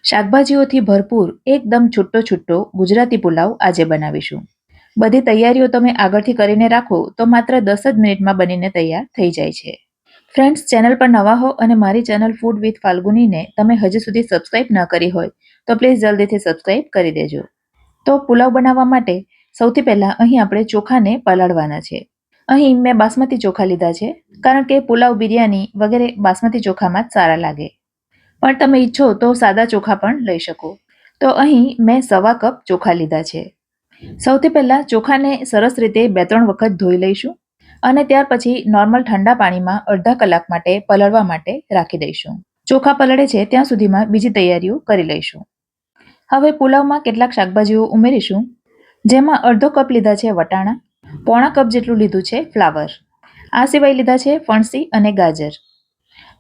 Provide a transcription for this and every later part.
શાકભાજીઓથી ભરપૂર એકદમ છૂટો છૂટો ગુજરાતી પુલાવ આજે બનાવીશું. બધી તૈયારીઓ તમે આગળથી કરીને રાખો તો માત્ર 10 જ મિનિટમાં બનીને તૈયાર થઈ જાય છે. ફ્રેન્ડ્સ, ચેનલ પર નવા હો અને મારી ચેનલ ફૂડ વિથ ફાલ્ગુનીને તમે હજી સુધી સબસ્ક્રાઇબ ન કરી હોય તો પ્લીઝ જલ્દીથી સબસ્ક્રાઇબ કરી દેજો. તો પુલાવ બનાવવા માટે સૌથી પહેલાં અહીં આપણે ચોખાને પલાળવાના છે. અહીં મેં બાસમતી ચોખા લીધા છે કારણ કે પુલાવ, બિરયાની વગેરે બાસમતી ચોખામાં જ સારા લાગે. પણ તમે ઈચ્છો તો સાદા ચોખા પણ લઈ શકો. તો અહીં મેં 1/2 કપ ચોખા લીધા છે. સૌથી પહેલાં ચોખાને સરસ રીતે 2-3 વખત ધોઈ લઈશું અને ત્યાર પછી નોર્મલ ઠંડા પાણીમાં અડધા કલાક માટે પલળવા માટે રાખી દઈશું. ચોખા પલળે છે ત્યાં સુધીમાં બીજી તૈયારીઓ કરી લઈશું. હવે પુલાવમાં કેટલાક શાકભાજીઓ ઉમેરીશું, જેમાં અડધો કપ લીધા છે વટાણા, પોણા કપ જેટલું લીધું છે ફ્લાવર. આ સિવાય લીધા છે ફણસી અને ગાજર.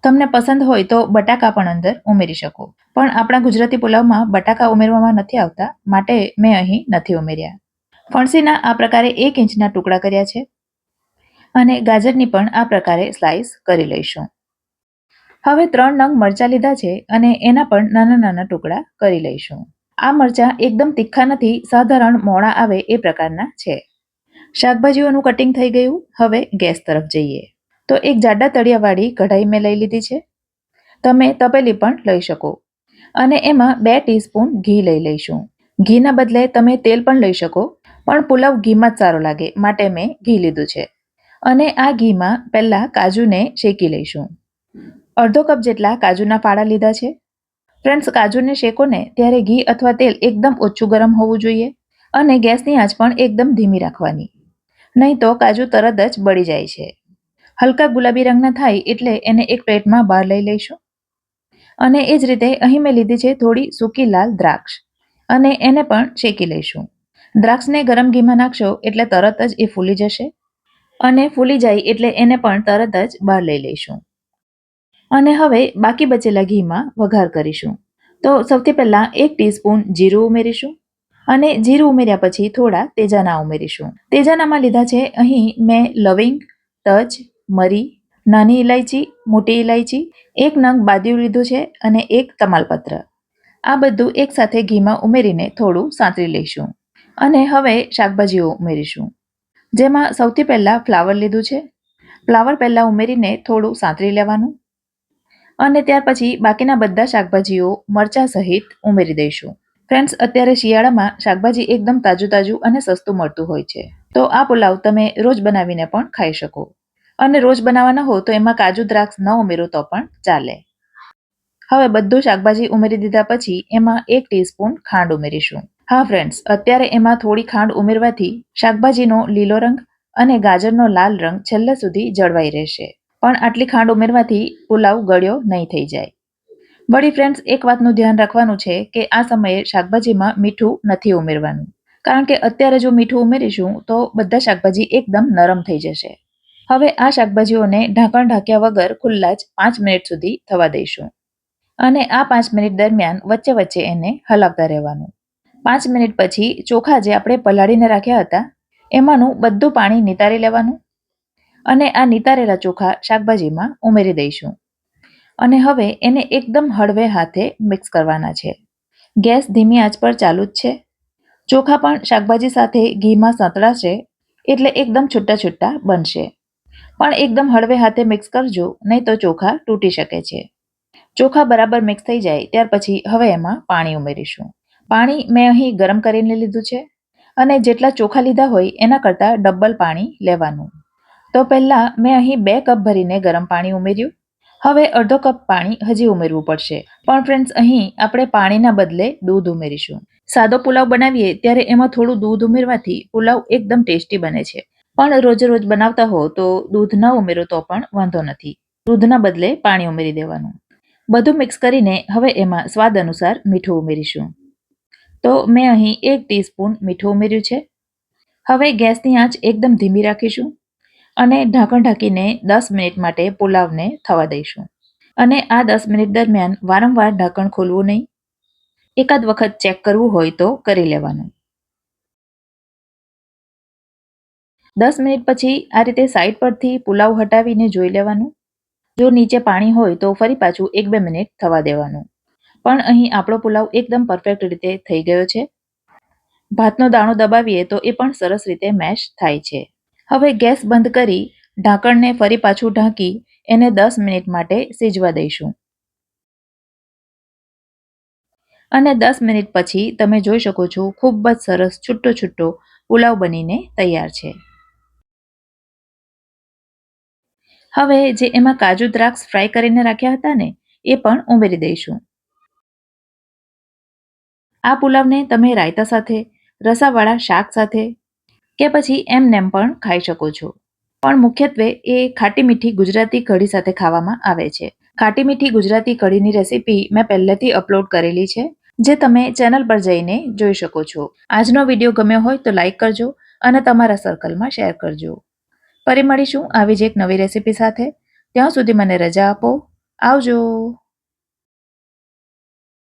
તમને પસંદ હોય તો બટાકા પણ અંદર ઉમેરી શકો, પણ આપણા ગુજરાતી પુલાવમાં બટાકા ઉમેરવામાં નથી આવતા, માટે મેં અહીં નથી ઉમેર્યા. ફણસીના આ પ્રકારે 1 ઇંચના ટુકડા કર્યા છે અને ગાજરની પણ આ પ્રકારે સ્લાઇસ કરી લઈશું. હવે 3 નંગ મરચાં લીધા છે અને એના પણ નાના નાના ટુકડા કરી લઈશું. આ મરચાં એકદમ તીખા નથી, સાધારણ મોળા આવે એ પ્રકારના છે. શાકભાજીઓનું કટિંગ થઈ ગયું. હવે ગેસ તરફ જઈએ તો એક જાડા તળિયાવાળી કઢાઈ મેં લઈ લીધી છે. તમે તપેલી પણ લઈ શકો અને એમાં 2 ટીસ્પૂન ઘી લઈ લઈશું. ઘીના બદલે તમે તેલ પણ લઈ શકો, પણ પુલાવ ઘીમાં જ સારો લાગે માટે મેં ઘી લીધું છે. અને આ ઘીમાં પહેલાં કાજુને શેકી લઈશું. અડધો કપ જેટલા કાજુના ફાળા લીધા છે. ફ્રેન્ડ્સ, કાજુને શેકો ને ત્યારે ઘી અથવા તેલ એકદમ ઓછું ગરમ હોવું જોઈએ અને ગેસની આંચ પણ એકદમ ધીમી રાખવાની, નહીં તો કાજુ તરત જ બળી જાય છે. હલકા ગુલાબી રંગના થાય એટલે એને એક પ્લેટમાં બહાર લઈ લઈશું. અને એ જ રીતે અહીં મેં લીધી છે થોડી સૂકી લાલ દ્રાક્ષ અને એને પણ શેકી લઈશું. દ્રાક્ષને ગરમ ઘીમાં નાખશો એટલે તરત જ એ ફૂલી જશે અને ફૂલી જાય એટલે એને પણ તરત જ બહાર લઈ લઈશું. અને હવે બાકી બચેલા ઘીમાં વઘાર કરીશું. તો સૌથી પહેલાં 1 ટીસ્પૂન જીરું ઉમેરીશું અને જીરું ઉમેર્યા પછી થોડા તેજાના ઉમેરીશું. તેજાનામાં લીધા છે અહીં મેં લવિંગ, તજ, મરી, નાની ઇલાયચી, મોટી ઇલાયચી, 1 નંગ બાદિયું લીધું છે અને 1 તમાલપત્ર. આ બધું એકસાથે ઘીમાં ઉમેરીને થોડું સાંતળી લઈશું. અને હવે શાકભાજીઓ ઉમેરીશું, જેમાં સૌથી પહેલાં ફ્લાવર લીધું છે. ફ્લાવર પહેલાં ઉમેરીને થોડું સાંતળી લેવાનું અને ત્યાર પછી બાકીના બધા શાકભાજીઓ મરચાં સહિત ઉમેરી દઈશું. ફ્રેન્ડ્સ, અત્યારે શિયાળામાં શાકભાજી એકદમ તાજું તાજું અને સસ્તું મળતું હોય છે, તો આ પુલાવ તમે રોજ બનાવીને પણ ખાઈ શકો. અને રોજ બનાવવાના હો તો એમાં કાજુ દ્રાક્ષ ન ઉમેરો તો પણ ચાલે. હવે બધું શાકભાજી ઉમેરી દીધા પછી એમાં 1 ટીસ્પૂન ખાંડ ઉમેરીશું. હા ફ્રેન્ડ્સ, અત્યારે એમાં થોડી ખાંડ ઉમેરવાથી શાકભાજીનો લીલો રંગ અને ગાજરનો લાલ રંગ છેલ્લે સુધી જળવાઈ રહેશે. પણ આટલી ખાંડ ઉમેરવાથી પુલાવ ગળ્યો નહીં થઈ જાય. વળી ફ્રેન્ડ્સ, એક વાતનું ધ્યાન રાખવાનું છે કે આ સમયે શાકભાજીમાં મીઠું નથી ઉમેરવાનું, કારણ કે અત્યારે જો મીઠું ઉમેરીશું તો બધા શાકભાજી એકદમ નરમ થઈ જશે. હવે આ શાકભાજીઓને ઢાંકણ ઢાંક્યા વગર ખુલ્લા જ 5 મિનિટ સુધી થવા દઈશું અને આ 5 મિનિટ દરમિયાન વચ્ચે વચ્ચે એને હલાવતા રહેવાનું. 5 મિનિટ પછી ચોખા જે આપણે પલાળીને રાખ્યા હતા એમાંનું બધું પાણી નિતારી લેવાનું અને આ નિતારેલા ચોખા શાકભાજીમાં ઉમેરી દઈશું અને હવે એને એકદમ હળવે હાથે મિક્સ કરવાના છે. ગેસ ધીમી આંચ પર ચાલુ જ છે. ચોખા પણ શાકભાજી સાથે ઘીમાં સંતળાશે એટલે એકદમ છૂટા છૂટા બનશે. પણ એકદમ હળવે હાથે મિક્સ કરજો, નહીં તો ચોખા તૂટી શકે છે. ચોખા બરાબર મિક્સ થઈ જાય ત્યાર પછી હવે એમાં પાણી ઉમેરીશું. પાણી મેં અહીં ગરમ કરીને લીધું છે અને જેટલા ચોખા લીધા હોય એના કરતાં ડબલ પાણી લેવાનું. તો પહેલાં મેં અહીં 2 કપ ભરીને ગરમ પાણી ઉમેર્યું. હવે અડધો કપ પાણી હજી ઉમેરવું પડશે. પણ ફ્રેન્ડ્સ, અહીં આપણે પાણીના બદલે દૂધ ઉમેરીશું. સાદો પુલાવ બનાવીએ ત્યારે એમાં થોડું દૂધ ઉમેરવાથી પુલાવ એકદમ ટેસ્ટી બને છે. પણ રોજ રોજ બનાવતા હો તો દૂધ ન ઉમેરો તો પણ વાંધો નથી. દૂધના બદલે પાણી ઉમેરી દેવાનું. બધું મિક્સ કરીને હવે એમાં સ્વાદ અનુસાર મીઠું ઉમેરીશું. તો મેં અહીં 1 ટીસ્પૂન મીઠું ઉમેર્યું છે. હવે ગેસની આંચ એકદમ ધીમી રાખીશું અને ઢાંકણ ઢાંકીને 10 મિનિટ માટે પુલાવને થવા દઈશું. અને આ 10 મિનિટ દરમિયાન વારંવાર ઢાંકણ ખોલવું નહીં. એકાદ વખત ચેક કરવું હોય તો કરી લેવાનું. 10 મિનિટ પછી આ રીતે સાઈડ પરથી પુલાવ હટાવીને જોઈ લેવાનું. જો નીચે પાણી હોય તો ફરી પાછું 1-2 મિનિટ થવા દેવાનું. પણ અહીં આપણો પુલાવ એકદમ પરફેક્ટ રીતે થઈ ગયો છે. ભાતનો દાણો દબાવીએ તો એ પણ સરસ રીતે મેશ થાય છે. હવે ગેસ બંધ કરી ઢાંકણને ફરી પાછું ઢાંકી એને 10 મિનિટ માટે સિજવા દઈશું. અને 10 મિનિટ પછી તમે જોઈ શકો છો ખૂબ જ સરસ છૂટો છૂટો પુલાવ બનીને તૈયાર છે. હવે જે એમાં કાજુ દ્રાક્ષ ફ્રાય કરીને રાખ્યા હતા ને એ પણ ઉમેરી દઈશું. આ પુલાવને તમે રાયતા સાથે, રસાવાળા શાક સાથે કે પછી એમનેમ પણ ખાઈ શકો છો. પણ મુખ્યત્વે એ ખાટી મીઠી ગુજરાતી કઢી સાથે ખાવામાં આવે છે. ખાટી મીઠી ગુજરાતી કઢીની રેસીપી મેં પહેલેથી અપલોડ કરેલી છે, જે તમે ચેનલ પર જઈને જોઈ શકો છો. આજનો વિડીયો ગમ્યો હોય તો લાઈક કરજો અને તમારા સર્કલમાં શેર કરજો. ફરી મળીશું આવી જ એક નવી રેસીપી સાથે. ત્યાં સુધી મને રજા આપો. આવજો.